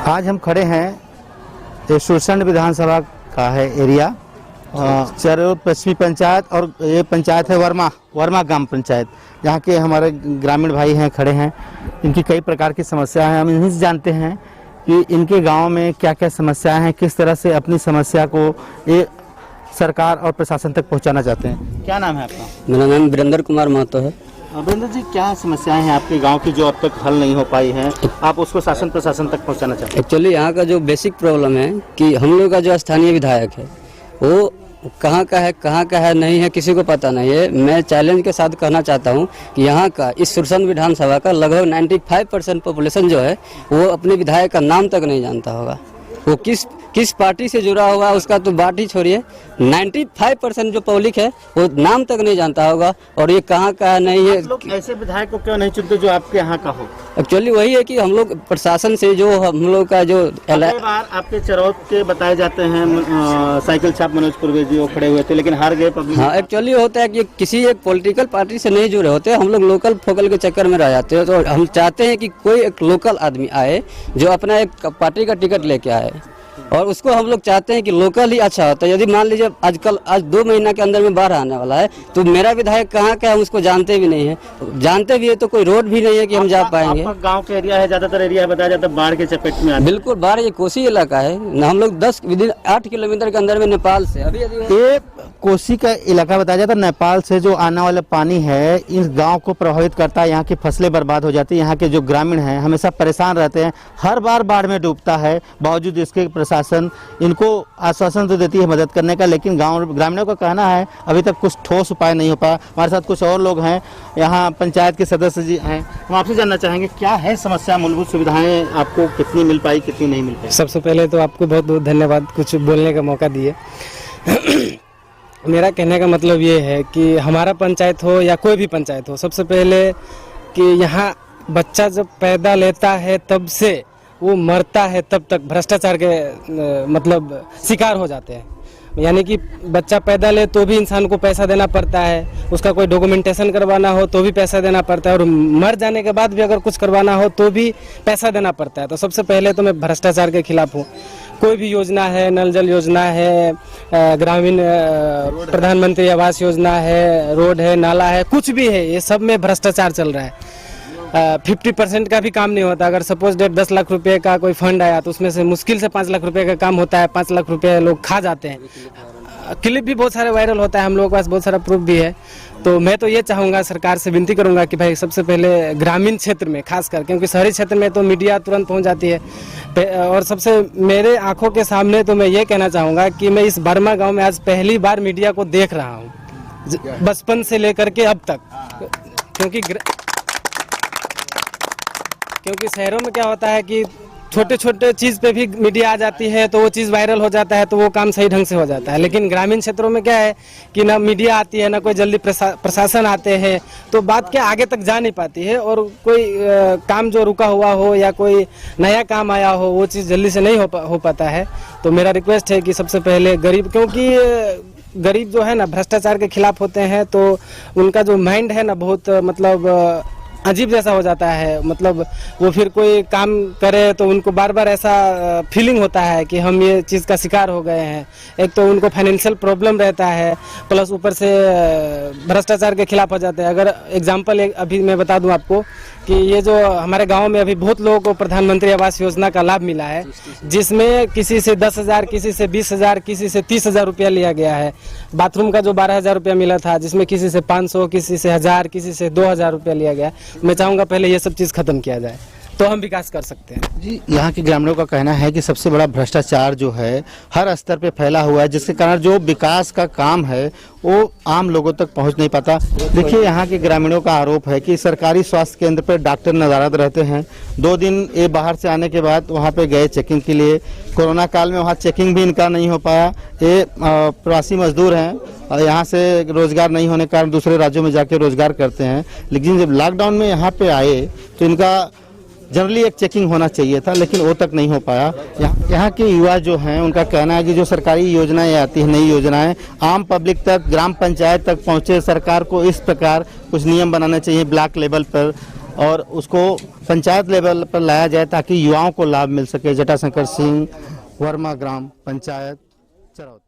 आज हम खड़े हैं, ये सुरसंड विधानसभा का है एरिया, चरौद पश्चिमी पंचायत, और ये पंचायत है वर्मा ग्राम पंचायत, जहाँ के हमारे ग्रामीण भाई हैं खड़े हैं। इनकी कई प्रकार की समस्या हैं, हम इन्हीं से जानते हैं कि इनके गांव में क्या क्या समस्याएं हैं, किस तरह से अपनी समस्या को ये सरकार और प्रशासन तक पहुंचाना चाहते हैं। क्या नाम है आपका? मेरा नाम वीरेंद्र कुमार महतो है। वीरेंद्र जी, क्या समस्याएं हैं आपके गांव की जो अब तक हल नहीं हो पाई हैं, आप उसको शासन प्रशासन तक पहुंचाना चाहते हैं? एक्चुअली यहाँ का जो बेसिक प्रॉब्लम है कि हम लोग का जो स्थानीय विधायक है वो कहाँ का है नहीं है, किसी को पता नहीं है। मैं चैलेंज के साथ कहना चाहता हूँ कि यहाँ का इस सुरसंड विधानसभा का लगभग 95% पॉपुलेशन जो है वो अपने विधायक का नाम तक नहीं जानता होगा। वो किस पार्टी से जुड़ा हुआ उसका तो बात ही छोड़िए, 95% जो पब्लिक है वो नाम तक नहीं जानता होगा। और ये कहाँ का है नहीं है। लोग ऐसे विधायक को क्यों नहीं चुनते जो आपके यहाँ का हो? एक्चुअली वही है कि हम लोग प्रशासन से जो हम लोग का जो कई बार आपके चरौद के बताए जाते हैं साइकिल छाप मनोज पूर्वे जी वो खड़े हुए थे, लेकिन हार गए पब्लिक। हाँ, एक्चुअली होता है कि किसी एक पॉलिटिकल पार्टी से नहीं जुड़े होते, हम लोग लोकल फोकल के चक्कर में रह जाते हैं। तो हम चाहते हैं कि कोई एक लोकल आदमी आए जो अपना एक पार्टी का टिकट लेके आए, और उसको हम लोग चाहते हैं कि लोकल ही अच्छा होता है। यदि मान लीजिए आज 2 महीना के अंदर में बाढ़ आने वाला है, तो मेरा विधायक कहाँ का है हम उसको जानते भी नहीं है। जानते भी है तो कोई रोड भी नहीं है कि हम जा पाएंगे। आपका गांव का एरिया है, ज्यादातर एरिया है बताया जाता है बाढ़ के चपेट में। बिल्कुल बाढ़, ये कोसी इलाका है। हम लोग 8 किलोमीटर के अंदर में नेपाल से अभी ये कोसी का इलाका बताया जाता है। नेपाल से जो आने वाला पानी है इस गांव को प्रभावित करता है, यहाँ की फसलें बर्बाद हो जाती है। यहाँ के जो ग्रामीण हैं हमेशा परेशान रहते हैं, हर बार बाढ़ में डूबता है। बावजूद इसके प्रशासन इनको आश्वासन तो देती है मदद करने का, लेकिन ग्रामीणों का कहना है अभी तक कुछ ठोस उपाय नहीं हो पाया। हमारे साथ कुछ और लोग हैं, यहाँ पंचायत के सदस्य जी हैं। हम आपसे जानना चाहेंगे क्या है समस्या, मूलभूत सुविधाएं आपको कितनी मिल पाई, कितनी नहीं मिल पाई? सबसे पहले तो आपको बहुत बहुत धन्यवाद कुछ बोलने का मौका दिए। मेरा कहने का मतलब ये है कि हमारा पंचायत हो या कोई भी पंचायत हो, सबसे पहले कि यहाँ बच्चा जब पैदा लेता है तब से वो मरता है तब तक भ्रष्टाचार के मतलब शिकार हो जाते हैं। यानी कि बच्चा पैदा ले तो भी इंसान को पैसा देना पड़ता है, उसका कोई डॉक्यूमेंटेशन करवाना हो तो भी पैसा देना पड़ता है, और मर जाने के बाद भी अगर कुछ करवाना हो तो भी पैसा देना पड़ता है। तो सबसे पहले तो मैं भ्रष्टाचार के खिलाफ हूँ। कोई भी योजना है, नल जल योजना है, ग्रामीण प्रधानमंत्री आवास योजना है, रोड है, नाला है, कुछ भी है, ये सब में भ्रष्टाचार चल रहा है। 50% का भी काम नहीं होता। अगर सपोज डेट 10 लाख रुपए का कोई फंड आया तो उसमें से मुश्किल से 5 लाख रुपए का काम होता है। 5 लाख रुपए लोग खा जाते हैं। क्लिप भी बहुत सारे वायरल होता है, हम लोगों के पास बहुत सारा प्रूफ भी है। तो मैं तो ये चाहूँगा, सरकार से विनती करूँगा कि भाई सबसे पहले ग्रामीण क्षेत्र में खास कर, क्योंकि शहरी क्षेत्र में तो मीडिया तुरंत पहुँच जाती है। और सबसे मेरे आंखों के सामने तो मैं ये कहना चाहूँगा कि मैं इस वर्मा गाँव में आज पहली बार मीडिया को देख रहा हूँ, बचपन से लेकर के अब तक। क्योंकि शहरों में क्या होता है कि छोटे छोटे चीज़ पे भी मीडिया आ जाती है तो वो चीज़ वायरल हो जाता है, तो वो काम सही ढंग से हो जाता है। लेकिन ग्रामीण क्षेत्रों में क्या है कि ना मीडिया आती है, ना कोई जल्दी प्रशासन आते हैं, तो बात क्या आगे तक जा नहीं पाती है। और कोई काम जो रुका हुआ हो या कोई नया काम आया हो वो चीज़ जल्दी से नहीं हो पाता है। तो मेरा रिक्वेस्ट है कि सबसे पहले गरीब, क्योंकि गरीब जो है ना भ्रष्टाचार के खिलाफ होते हैं, तो उनका जो माइंड है ना बहुत मतलब अजीब जैसा हो जाता है। मतलब वो फिर कोई काम करे तो उनको बार बार ऐसा फीलिंग होता है कि हम ये चीज़ का शिकार हो गए हैं। एक तो उनको फाइनेंशियल प्रॉब्लम रहता है, प्लस ऊपर से भ्रष्टाचार के खिलाफ हो जाते हैं। अगर एग्जांपल अभी मैं बता दूं आपको कि ये जो हमारे गांव में अभी बहुत लोगों को प्रधानमंत्री आवास योजना का लाभ मिला है, जिसमें किसी से 10,000, किसी से 20,000, किसी से 30,000 रुपया लिया गया है। बाथरूम का जो 12,000 रुपया मिला था, जिसमें किसी से 500, किसी से 1,000, किसी से 2,000 रुपया लिया गया। मैं चाहूँगा पहले ये सब चीज़ खत्म किया जाए तो हम विकास कर सकते हैं। जी, यहाँ के ग्रामीणों का कहना है कि सबसे बड़ा भ्रष्टाचार जो है हर स्तर पे फैला हुआ है, जिसके कारण जो विकास का काम है वो आम लोगों तक पहुँच नहीं पाता। देखिए, यहाँ के ग्रामीणों का आरोप है कि सरकारी स्वास्थ्य केंद्र पर डॉक्टर नदारद रहते हैं। 2 दिन ये बाहर से आने के बाद वहाँ पे गए चेकिंग के लिए, कोरोना काल में वहाँ चेकिंग भी इनका नहीं हो पाया। ये प्रवासी मजदूर हैं और यहाँ से रोजगार नहीं होने के कारण दूसरे राज्यों में जाके रोजगार करते हैं। लेकिन जब लॉकडाउन में यहाँ पे आए तो इनका जनरली एक चेकिंग होना चाहिए था, लेकिन वो तक नहीं हो पाया। यहाँ के युवा जो हैं उनका कहना है कि जो सरकारी योजनाएं आती हैं, नई योजनाएं आम पब्लिक तक, ग्राम पंचायत तक पहुँचे। सरकार को इस प्रकार कुछ नियम बनाने चाहिए ब्लॉक लेवल पर, और उसको पंचायत लेवल पर लाया जाए ताकि युवाओं को लाभ मिल सके। जटाशंकर सिंह, वर्मा ग्राम पंचायत, चरौत।